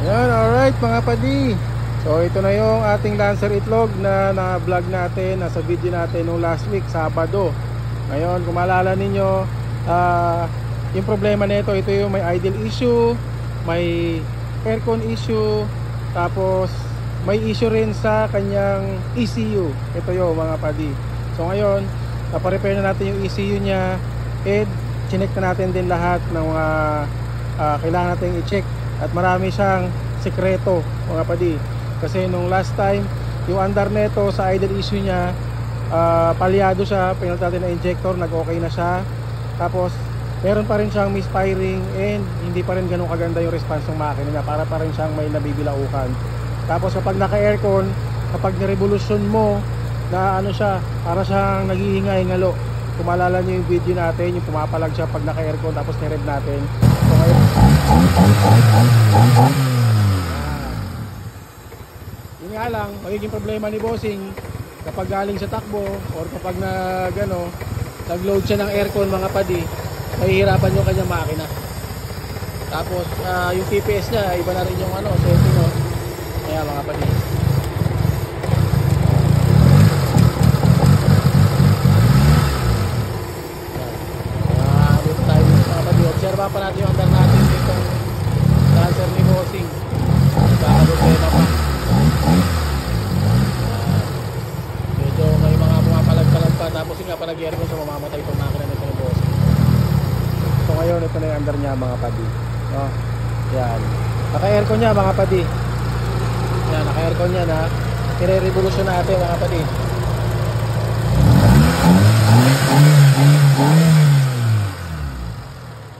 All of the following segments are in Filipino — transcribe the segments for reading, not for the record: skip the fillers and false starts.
Yan, alright mga padi. So ito na yung ating Lancer itlog na na-vlog natin, nasa video natin nung last week, Sabado. Ngayon, kung maalala ninyo, yung problema nito, ito yung may idle issue, may aircon issue, tapos may issue rin sa kanyang ECU. Ito yung mga padi. So ngayon, naparepair na natin yung ECU nya, and chinek na natin din lahat ng mga kailangan natin i-check. At marami siyang sekreto mga padi, kasi nung last time yung andar neto sa idle issue nya, palyado siya, pinalitan natin na injector, nag-okay na siya. Tapos meron pa rin siyang misfiring and hindi pa rin ganun kaganda yung response ng makina niya, para pa rin siyang may nabibilaukan. Tapos kapag naka-aircon, kapag nirevolusyon mo na ano siya, para siyang naghihingay-ngalo. Kung maalala nyo yung video natin, yung pumapalag siya pag naka-aircon tapos nirev natin. So ngayon, yun nga lang, magiging problema ni bossing kapag galing sa takbo or kapag nag-load siya ng aircon mga padi, mahihirapan yung kanyang makina. Tapos yung TPS niya, iba na rin yung setting, no? Kaya mga padi, dito tayo mga padi, observa pa natin yung andar natin ditong Lancer ni bossing. Kakabutena pa. Medyo may mga pumapalag-palag pa. Tapos yung nga pa nag-aircon sa mamamatay itong makina nito ni bossing. So ngayon, ito na yung andar niya mga padi. Yan, naka-aircon niya mga padi. Yan, naka-aircon niya na i-revolution natin mga padi.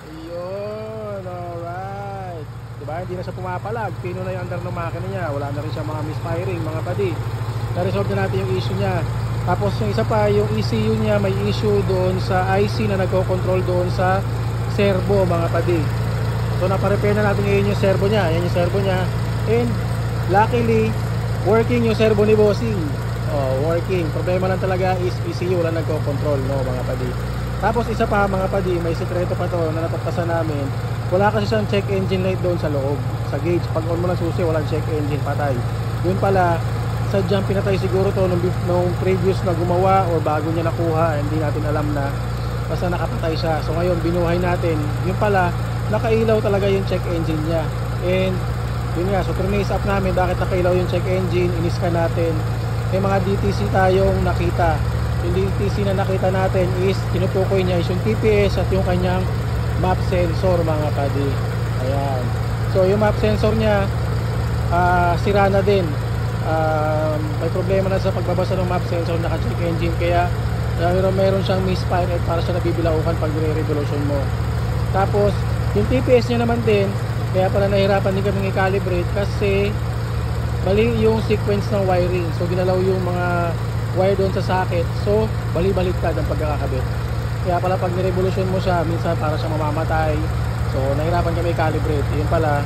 Ayun, alright. Diba, hindi na siya pumapalag. Pino na yung andar ng makina niya. Wala na rin siya mga misfiring mga padi. Na-resolve na natin yung issue niya. Tapos yung isa pa, yung ECU niya, may issue doon sa IC na nagko-control doon sa servo mga padi. So naparepair na natin ngayon yung servo niya. Yan yung servo niya. And luckily, working yung servo ni bossing. Working. Problema lang talaga is ECU lang nagko-control, no mga padi. Tapos isa pa mga padi, may sekreto pa to na napagpasan namin. Wala kasi siyang check engine light doon sa loob, sa gauge. Pag on mo ng susi, walang check engine, patay. Yun pala, sadyang pinatay siguro to nung previous na gumawa o bago niya nakuha, hindi natin alam na. Basta nakapatay siya. So ngayon, binuhay natin. Yun pala, nakailaw talaga yung check engine niya. And yun nga, so trace up namin bakit nakailaw yung check engine, iniskan natin. May mga DTC tayong nakita. Yung DTC na nakita natin is tinutukoy niya is yung TPS at yung kanyang map sensor mga padi. Ayan. So yung map sensor niya sira na din. May problema na sa pagbabasa ng map sensor naka check engine, kaya meron siyang misfire at para siya nabibilaukan pag re-revolution mo. Tapos yung TPS niya naman din, kaya pala nahirapan din kami i-calibrate kasi mali yung sequence ng wiring. So ginalaw yung mga wire doon sa socket. So bali-baliktad ang pagkakakabit. Kaya pala pag ni-revolution mo siya, minsan para siya mamamatay. So nahirapan kami i-calibrate. Yun pala,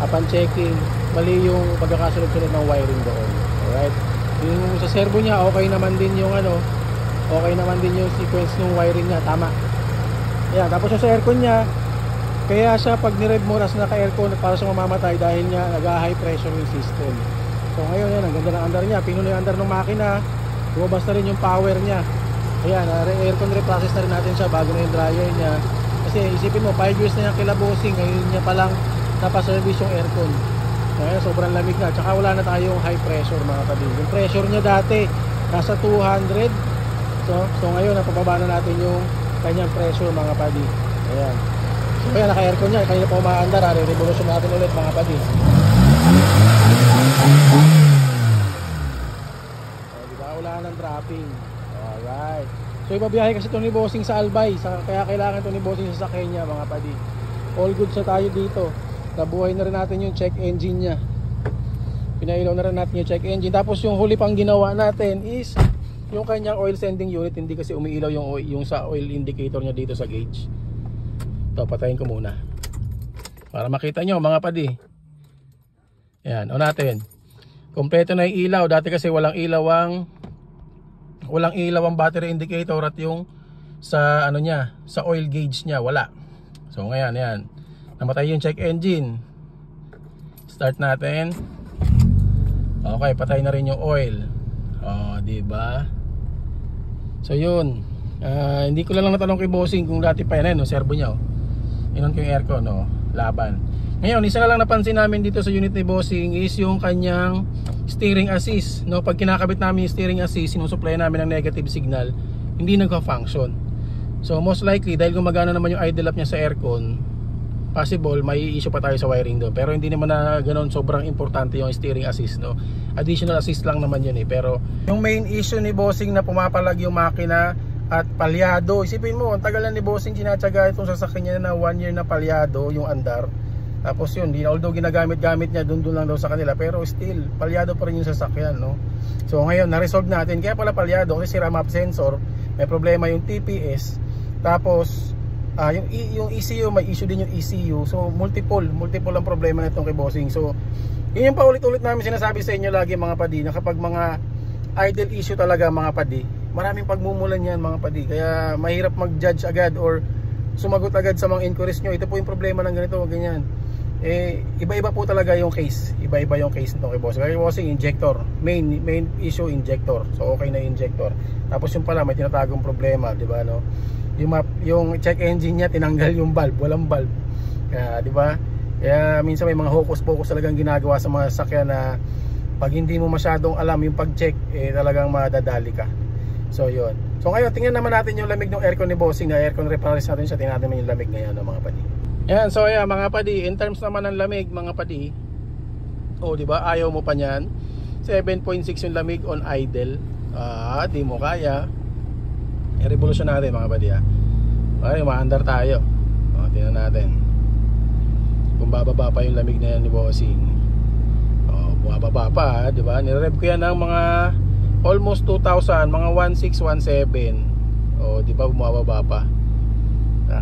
upon checking, mali yung pagkakasunod-sunod ng wiring doon. Alright. Yung sa servo niya, okay naman din yung okay naman din yung sequence ng wiring niya, tama. Ayan, tapos yung sa aircon niya, kaya siya pag nirev mo ras naka-aircon para siya mamamatay dahil nga nag-high pressure yung system. So ngayon yan, ang ganda ng andar niya. Pinuno yung andar ng makina, lumabas na rin yung power niya. Ayan, aircon reprocess na rin natin siya bago na yung dryer niya. Kasi isipin mo, 5 years na yung kilabosing, ngayon niya palang napaservice yung aircon. Ngayon sobrang lamig na, tsaka wala na tayong high pressure mga padi. Yung pressure niya dati nasa 200. So ngayon napababa na natin yung kanyang pressure mga padi. Ayan. So ayan, naka-aircon niya, kanina pa umaandar, re-revolution natin ulit mga padi. Diba, wala ng dropping. Alright. So ibabiyahe kasi ito ni bossing sa Albay, kaya kailangan ito ni bossing sa sakay niya mga padi. All good sa tayo dito. Nabuhay na rin natin yung check engine niya. Pinailaw na rin natin yung check engine. Tapos yung huli pang ginawa natin is yung kanyang oil sending unit. Hindi kasi umiilaw yung sa oil indicator niya dito sa gauge. Ito, patayin ko muna para makita nyo mga padi. Yan, o natin. Kompleto na yung ilaw. Dati kasi walang ilaw ang battery indicator at yung sa niya, sa oil gauge niya, wala. So ngayon, yan. Namatay yung check engine. Start natin. Okay, patay na rin yung oil. Oh, di ba? So yun. Hindi ko lang natanong kay bossing kung dati pa yan, no, servo niya, oh. Yun ko yung aircon, no, laban. Ngayon, isa na lang napansin namin dito sa unit ni bossing is yung kanyang steering assist, no. Pag kinakabit namin yung steering assist, sinusupply namin ng negative signal, hindi nagka-function. So most likely dahil gumagana naman yung idle up niya sa aircon, possible may issue pa tayo sa wiring doon. Pero hindi naman na ganoon sobrang importante yung steering assist, no. Additional assist lang naman yun, eh. Pero yung main issue ni bossing na pumapalag yung makina at palyado, isipin mo, ang tagal na ni bossing tinatsaga itong sasakyan niya na 1 year na palyado yung andar. Tapos yun, although ginagamit-gamit niya doon lang daw sa kanila, pero still palyado pa rin yung sasakyan, no. So ngayon na-resolve natin. Kaya pala palyado kasi sira map sensor, may problema yung TPS. Tapos yung ECU, may issue din yung ECU. So multiple ang problema nitong kay bossing. So yun yung paulit-ulit namin sinasabi sa inyo lagi, mga padi, na kapag mga idle issue talaga, mga padi, maraming pagmumulan yan, mga padi. Kaya mahirap mag-judge agad or sumagot agad sa mga inquiries nyo. Ito po yung problema ng ganito, ganyan. Iba-iba po talaga yung case. Iba-iba yung case nitong kay bossing. Kaya bossing, injector, main issue injector. So okay na yung injector. Tapos yung pala may tinatagong problema, di ba, no? Yung check engine niya, tinanggal yung valve, walang valve. Kaya, di ba? Kaya minsan may mga hocus-pocus talagang ginagawa sa mga sasakyan na pag hindi mo masyadong alam yung pag-check, talagang madadali ka. So yun. So ngayon, tingnan naman natin yung lamig ng aircon ni bossing, na aircon repairers natin siya. Tingnan natin yung lamig ngayon, mga padi. Yan, so ayan, mga padi, in terms naman ng lamig, mga padi, di ba, ayaw mo pa niyan. 7.6 yung lamig on idle. Di mo kaya. I-revolution natin, mga padi, okay, maandar tayo. Tingnan natin kung bababa pa yung lamig na yan ni bossing. Bumababa pa, di ba? Nirev ko yan ng mga almost 2,000, mga 1,617. Di ba, bumababa pa.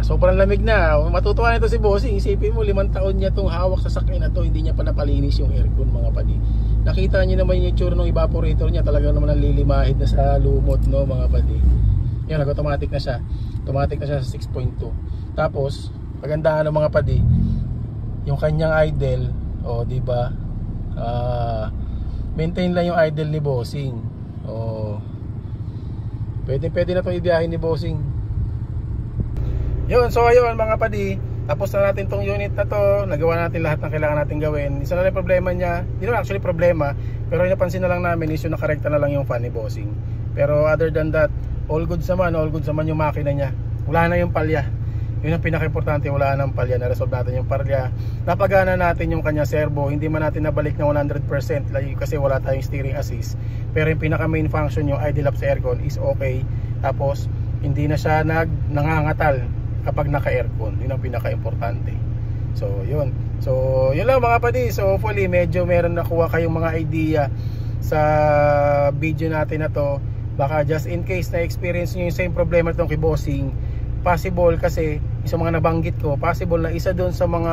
Sobrang lamig na. Matutuwa nito si bossing. Isipin mo, 5 taon niya itong hawak sa sakyan na to, hindi niya pa napalinis yung aircon, mga padi. Nakita niyo naman yung itsura ng evaporator niya, talagang naman nalilimahid na sa lumot, no, mga padi. Yan, nag-automatic na siya. Automatic na siya sa 6.2. Tapos, pagandahan ng mga padi, yung kanyang idle, di ba? Maintain lang yung idle ni bossing. Pwede na itong ibiyahin ni bossing. Yun, so ayun, mga padi, tapos na natin tong unit na to. Nagawa natin lahat ng kailangan natin gawin. Isa na lang yung problema niya, hindi naman actually problema, pero napansin na lang namin is yung nakarekta na lang yung fan ni bossing. Pero other than that, all goods naman yung makina niya. Wala na yung palya. Yun ang pinaka-importante, wala nang palya. Na-resolve natin yung palya. Napagana natin yung kanya servo. Hindi man natin nabalik na 100% kasi wala tayong steering assist. Pero yung pinaka-main function, yung idle up sa aircon is okay. Tapos hindi na siya nangangatal kapag naka-aircon. Yun ang pinaka-importante. So yun. So yun lang, mga padi. So hopefully medyo meron nakuha kayong mga idea sa video natin na to. Baka just in case na experience nyo yung same problema itong kay bossing, possible kasi sa mga nabanggit ko, possible na isa doon sa mga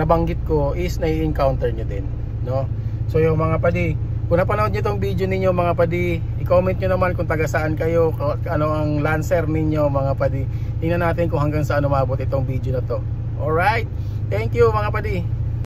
nabanggit ko is na-encounter nyo din, no? So yung mga padi, kung napanood nyo itong video ninyo, mga padi, i-comment nyo naman kung taga saan kayo, ano ang Lancer ninyo, mga padi. Tingnan natin kung hanggang saan umabot itong video na to. Alright, thank you, mga padi.